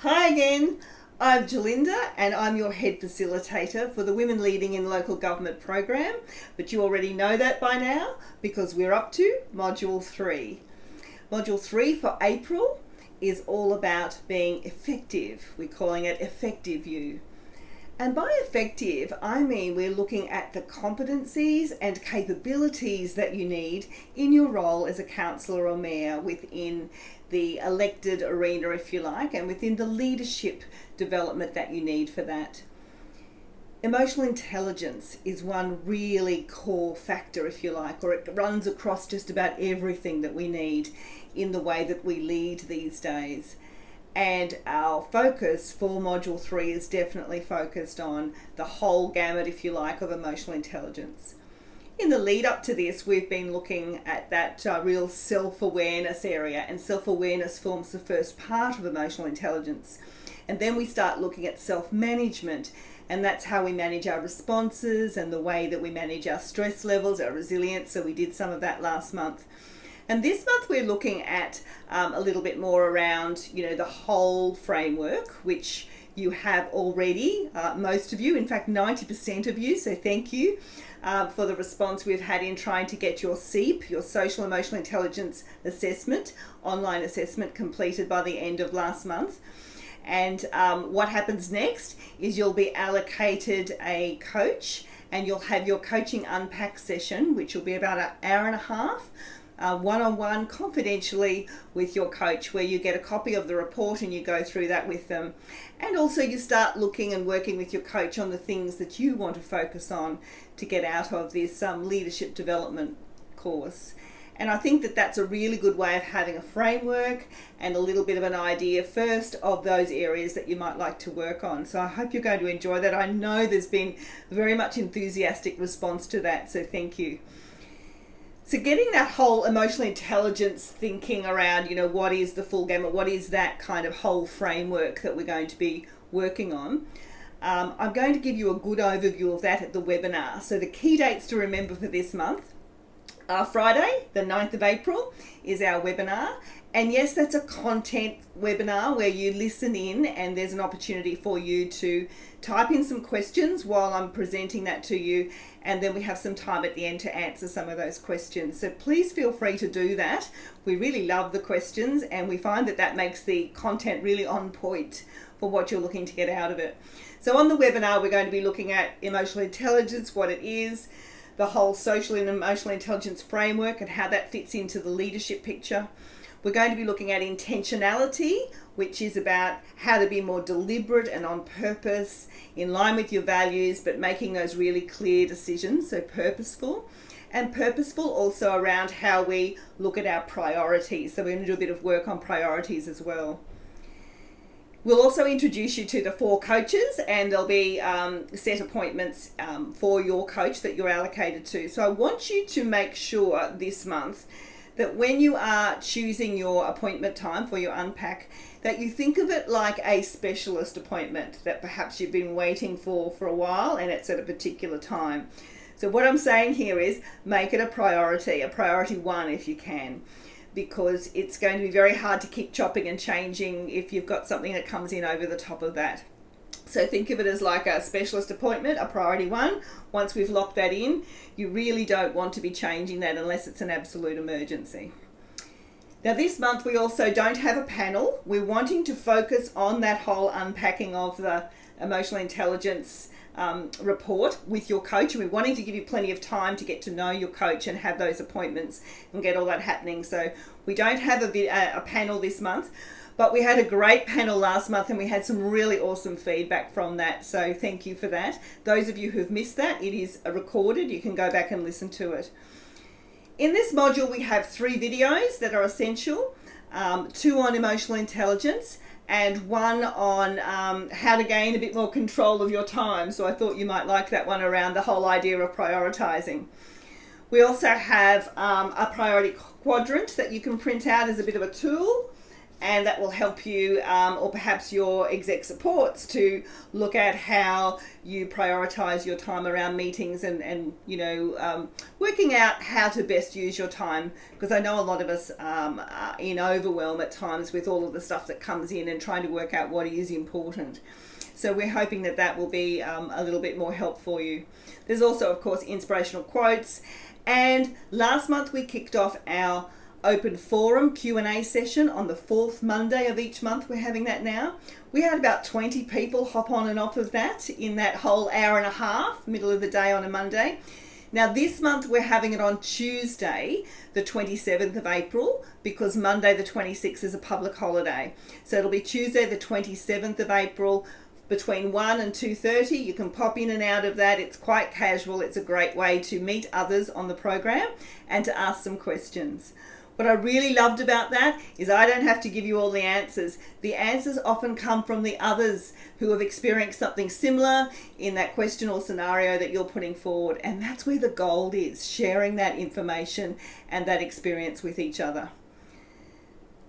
Hi again, I'm Jalinda and I'm your head facilitator for the Women Leading in Local Government program, but you already know that by now because we're up to Module 3. Module 3 for April is all about being effective. We're calling it Effective You. And by effective, I mean we're looking at the competencies and capabilities that you need in your role as a councillor or mayor within the elected arena, if you like, and within the leadership development that you need for that. Emotional intelligence is one really core factor, if you like, or it runs across just about everything that we need in the way that we lead these days. And our focus for Module 3 is definitely focused on the whole gamut, if you like, of emotional intelligence. In the lead up to this, we've been looking at that real self-awareness area, and self-awareness forms the first part of emotional intelligence. And then we start looking at self-management, and that's how we manage our responses and the way that we manage our stress levels, our resilience. So we did some of that last month. And this month we're looking at a little bit more around, the whole framework, which you have already, most of you, in fact 90% of you, so thank you for the response we've had in trying to get your SEAP, your Social Emotional Intelligence Assessment, online assessment completed by the end of last month. And what happens next is you'll be allocated a coach and you'll have your coaching unpack session, which will be about an hour and a half, one-on-one confidentially with your coach, where you get a copy of the report and you go through that with them. And also you start looking and working with your coach on the things that you want to focus on to get out of this leadership development course. And I think that that's a really good way of having a framework and a little bit of an idea first of those areas that you might like to work on. So I hope you're going to enjoy that. I know there's been very much enthusiastic response to that, so thank you. So getting that whole emotional intelligence thinking around, what is the full gamut, what is that kind of whole framework that we're going to be working on. I'm going to give you a good overview of that at the webinar. So the key dates to remember for this month are Friday, the 9th of April, is our webinar. And yes, that's a content webinar where you listen in and there's an opportunity for you to type in some questions while I'm presenting that to you. And then we have some time at the end to answer some of those questions. So please feel free to do that. We really love the questions and we find that that makes the content really on point for what you're looking to get out of it. So on the webinar, we're going to be looking at emotional intelligence, what it is, the whole social and emotional intelligence framework and how that fits into the leadership picture. We're going to be looking at intentionality, which is about how to be more deliberate and on purpose, in line with your values, but making those really clear decisions, so purposeful. And purposeful also around how we look at our priorities. So we're going to do a bit of work on priorities as well. We'll also introduce you to the 4 coaches, and there'll be set appointments for your coach that you're allocated to. So I want you to make sure this month that when you are choosing your appointment time for your unpack, that you think of it like a specialist appointment that perhaps you've been waiting for a while and it's at a particular time. So what I'm saying here is make it a priority 1 if you can, because it's going to be very hard to keep chopping and changing if you've got something that comes in over the top of that. So think of it as like a specialist appointment, a priority 1. Once we've locked that in, you really don't want to be changing that unless it's an absolute emergency. Now this month we also don't have a panel. We're wanting to focus on that whole unpacking of the emotional intelligence report with your coach, and we're wanting to give you plenty of time to get to know your coach and have those appointments and get all that happening. So we don't have a panel this month. But we had a great panel last month and we had some really awesome feedback from that. So thank you for that. Those of you who've missed that, it is recorded. You can go back and listen to it. In this module, we have 3 videos that are essential, 2 on emotional intelligence and 1 on how to gain a bit more control of your time. So I thought you might like that one around the whole idea of prioritizing. We also have a priority quadrant that you can print out as a bit of a tool. and that will help you, or perhaps your exec supports, to look at how you prioritize your time around meetings and working out how to best use your time, because I know a lot of us are in overwhelm at times with all of the stuff that comes in and trying to work out what is important. So we're hoping that that will be a little bit more help for you. There's also, of course, inspirational quotes. And last month we kicked off our open forum Q&A session on the fourth Monday of each month. We're having that now. We had about 20 people hop on and off of that in that whole hour and a half, middle of the day on a Monday. Now this month we're having it on Tuesday, the 27th of April, because Monday the 26th is a public holiday. So it'll be Tuesday the 27th of April between 1 and 2:30. You can pop in and out of that. It's quite casual. It's a great way to meet others on the program and to ask some questions. What I really loved about that is I don't have to give you all the answers. The answers often come from the others who have experienced something similar in that question or scenario that you're putting forward. And that's where the gold is, sharing that information and that experience with each other.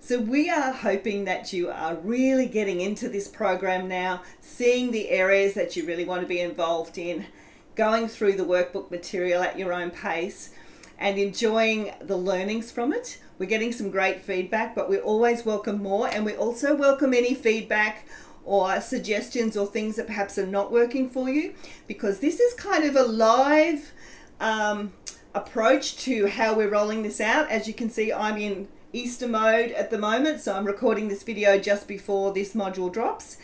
So we are hoping that you are really getting into this program now, seeing the areas that you really want to be involved in, going through the workbook material at your own pace, and enjoying the learnings from it. We're getting some great feedback, but we always welcome more, and we also welcome any feedback or suggestions or things that perhaps are not working for you, because this is kind of a live approach to how we're rolling this out. As you can see, I'm in Easter mode at the moment, so I'm recording this video just before this module drops.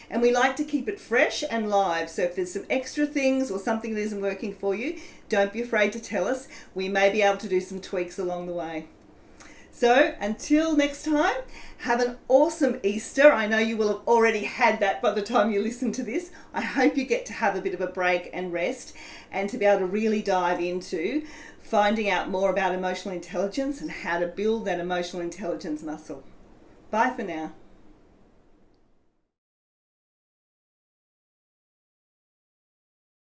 And we like to keep it fresh and live. So if there's some extra things or something that isn't working for you, don't be afraid to tell us. We may be able to do some tweaks along the way. So until next time, have an awesome Easter. I know you will have already had that by the time you listen to this. I hope you get to have a bit of a break and rest, and to be able to really dive into finding out more about emotional intelligence and how to build that emotional intelligence muscle. Bye for now.